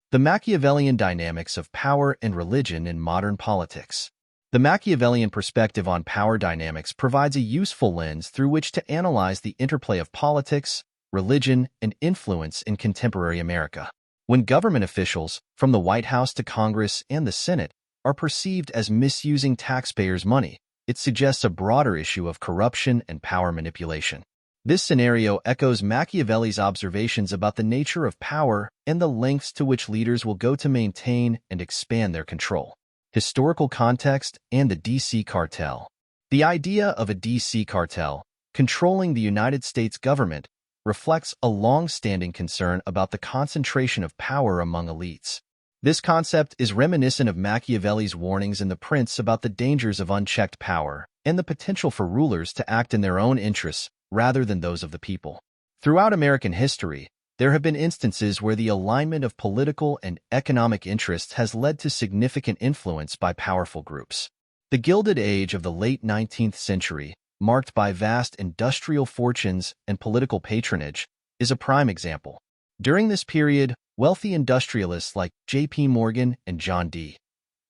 The Machiavellian dynamics of power and religion in modern politics. The Machiavellian perspective on power dynamics provides a useful lens through which to analyze the interplay of politics, religion, and influence in contemporary America. When government officials, from the White House to Congress and the Senate, are perceived as misusing taxpayers' money, it suggests a broader issue of corruption and power manipulation. This scenario echoes Machiavelli's observations about the nature of power and the lengths to which leaders will go to maintain and expand their control. Historical context and the D.C. cartel. The idea of a D.C. cartel, controlling the United States government, reflects a long-standing concern about the concentration of power among elites. This concept is reminiscent of Machiavelli's warnings in The Prince about the dangers of unchecked power and the potential for rulers to act in their own interests rather than those of the people. Throughout American history, there have been instances where the alignment of political and economic interests has led to significant influence by powerful groups. The Gilded Age of the late 19th century, marked by vast industrial fortunes and political patronage, is a prime example. During this period, wealthy industrialists like J.P. Morgan and John D.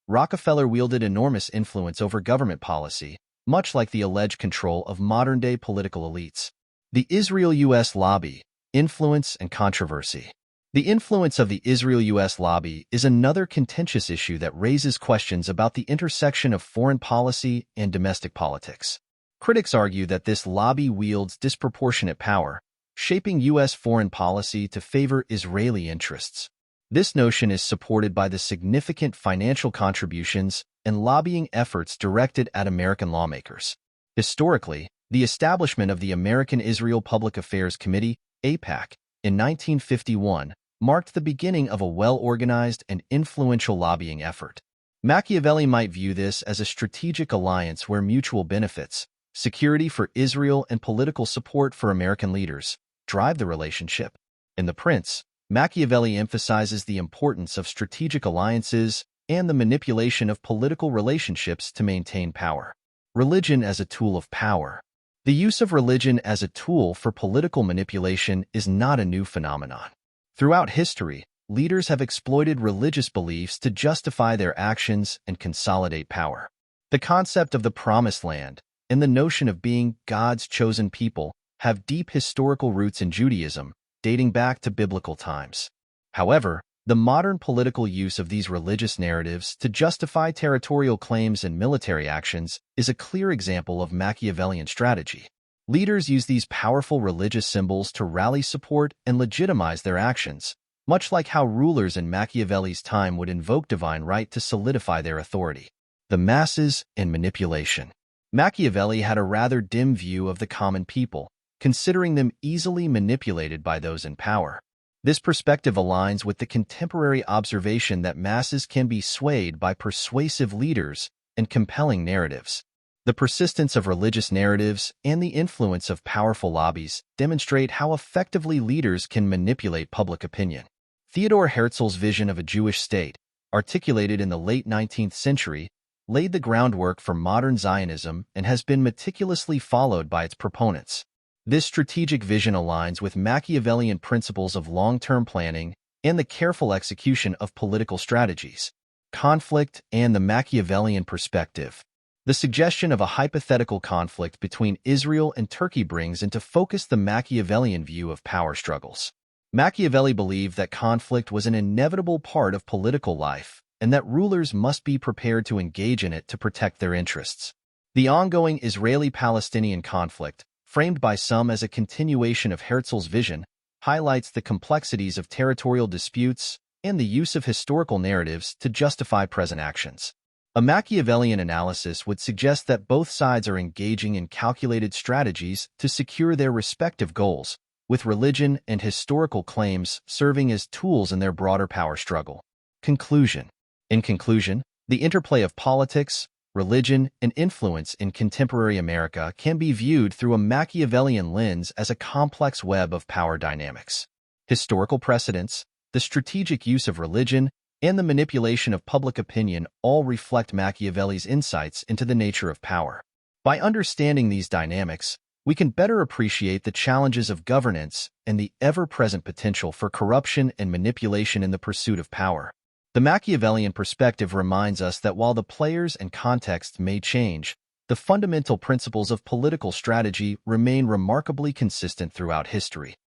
Rockefeller wielded enormous influence over government policy, much like the alleged control of modern-day political elites. The Israel-U.S. lobby, influence and controversy. The influence of the Israel-U.S. lobby is another contentious issue that raises questions about the intersection of foreign policy and domestic politics. Critics argue that this lobby wields disproportionate power, shaping U.S. foreign policy to favor Israeli interests. This notion is supported by the significant financial contributions and lobbying efforts directed at American lawmakers. Historically, the establishment of the American Israel Public Affairs Committee, AIPAC, in 1951 marked the beginning of a well-organized and influential lobbying effort. Machiavelli might view this as a strategic alliance where mutual benefits, security for Israel and political support for American leaders, drive the relationship. In The Prince, Machiavelli emphasizes the importance of strategic alliances and the manipulation of political relationships to maintain power. Religion as a tool of power. The use of religion as a tool for political manipulation is not a new phenomenon. Throughout history, leaders have exploited religious beliefs to justify their actions and consolidate power. The concept of the Promised Land and the notion of being God's chosen people have deep historical roots in Judaism, dating back to biblical times. However, the modern political use of these religious narratives to justify territorial claims and military actions is a clear example of Machiavellian strategy. Leaders use these powerful religious symbols to rally support and legitimize their actions, much like how rulers in Machiavelli's time would invoke divine right to solidify their authority. The masses and manipulation. Machiavelli had a rather dim view of the common people, considering them easily manipulated by those in power. This perspective aligns with the contemporary observation that masses can be swayed by persuasive leaders and compelling narratives. The persistence of religious narratives and the influence of powerful lobbies demonstrate how effectively leaders can manipulate public opinion. Theodor Herzl's vision of a Jewish state, articulated in the late 19th century, laid the groundwork for modern Zionism and has been meticulously followed by its proponents. This strategic vision aligns with Machiavellian principles of long-term planning and the careful execution of political strategies. Conflict and the Machiavellian perspective. The suggestion of a hypothetical conflict between Israel and Turkey brings into focus the Machiavellian view of power struggles. Machiavelli believed that conflict was an inevitable part of political life and that rulers must be prepared to engage in it to protect their interests. The ongoing Israeli-Palestinian conflict, framed by some as a continuation of Herzl's vision, highlights the complexities of territorial disputes and the use of historical narratives to justify present actions. A Machiavellian analysis would suggest that both sides are engaging in calculated strategies to secure their respective goals, with religion and historical claims serving as tools in their broader power struggle. Conclusion. In conclusion, the interplay of politics, religion, and influence in contemporary America can be viewed through a Machiavellian lens as a complex web of power dynamics. Historical precedents, the strategic use of religion, and the manipulation of public opinion all reflect Machiavelli's insights into the nature of power. By understanding these dynamics, we can better appreciate the challenges of governance and the ever-present potential for corruption and manipulation in the pursuit of power. The Machiavellian perspective reminds us that while the players and context may change, the fundamental principles of political strategy remain remarkably consistent throughout history.